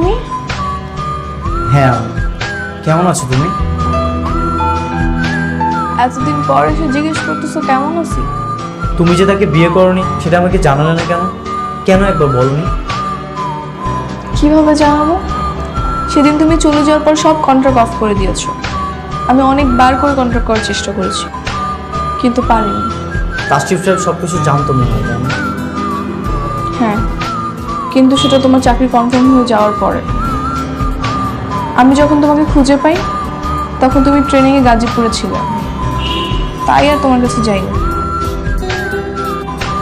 তুমি? হ্যাঁ, কেমন আছো তুমি? এতদিন পর এসে জিজ্ঞেস করতেছো কেমন আছি। তুমি যে তাকে বিয়ে করনি সেটা আমাকে জানালে না কেন? কেন একবার বলনি? কিভাবে জানাবো? সেদিন তুমি চলে যাওয়ার পর সব কন্ট্রাক্ট অফ করে দিয়েছো। আমি অনেকবার করে কন্ট্রাক্ট করার চেষ্টা করেছি, কিন্তু পারিনি। তাসরিফ সাহেব সব কিছু জানতো মনে হয়, তাই না? হ্যাঁ, কিন্তু সেটা তোমার চাকরি কনফার্ম হয়ে যাওয়ার পরে। আমি যখন তোমাকে খুঁজে পাই তখন তুমি ট্রেনিংয়ে গাজীপুরে ছিলে, তাই আর তোমার কাছে যাইনি।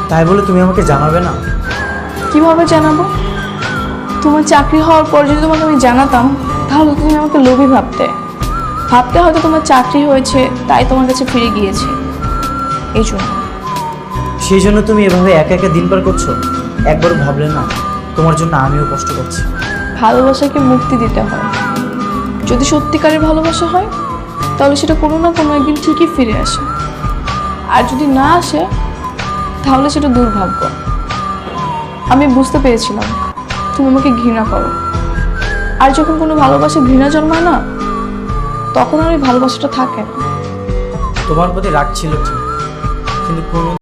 তাই বলে তুমি আমাকে জানাবে না? কিভাবে জানাবো? তোমার চাকরি হওয়ার পর যদি তোমাকে আমি জানাতাম তাহলে তুমি আমাকে লোভী ভাবতে হয়তো তোমার চাকরি হয়েছে তাই তোমার কাছে ফিরে গিয়েছে, এই জন্য। সেই জন্য তুমি এভাবে একা একা দিন পার করছো? একবার ভাবলে না তোমার জন্য আমিও কষ্ট করছি? ভালোবাসাকে মুক্তি দিতে হয়। যদি সত্যিকারের ভালোবাসা হয় তাহলে সেটা কোনো না কোনো একদিন ঠিকই ফিরে আসে, আর যদি না আসে তাহলে সেটা দুর্ভাগ্য। আমি বুঝতে পেরেছিলাম তুমি আমাকে ঘৃণা করো, আর যখন কোনো ভালোবাসা ঘৃণা জন্মায় না তখন আর ওই ভালোবাসাটা থাকে না। তোমার প্রতি রাগ ছিল ঠিক, কিন্তু কোনো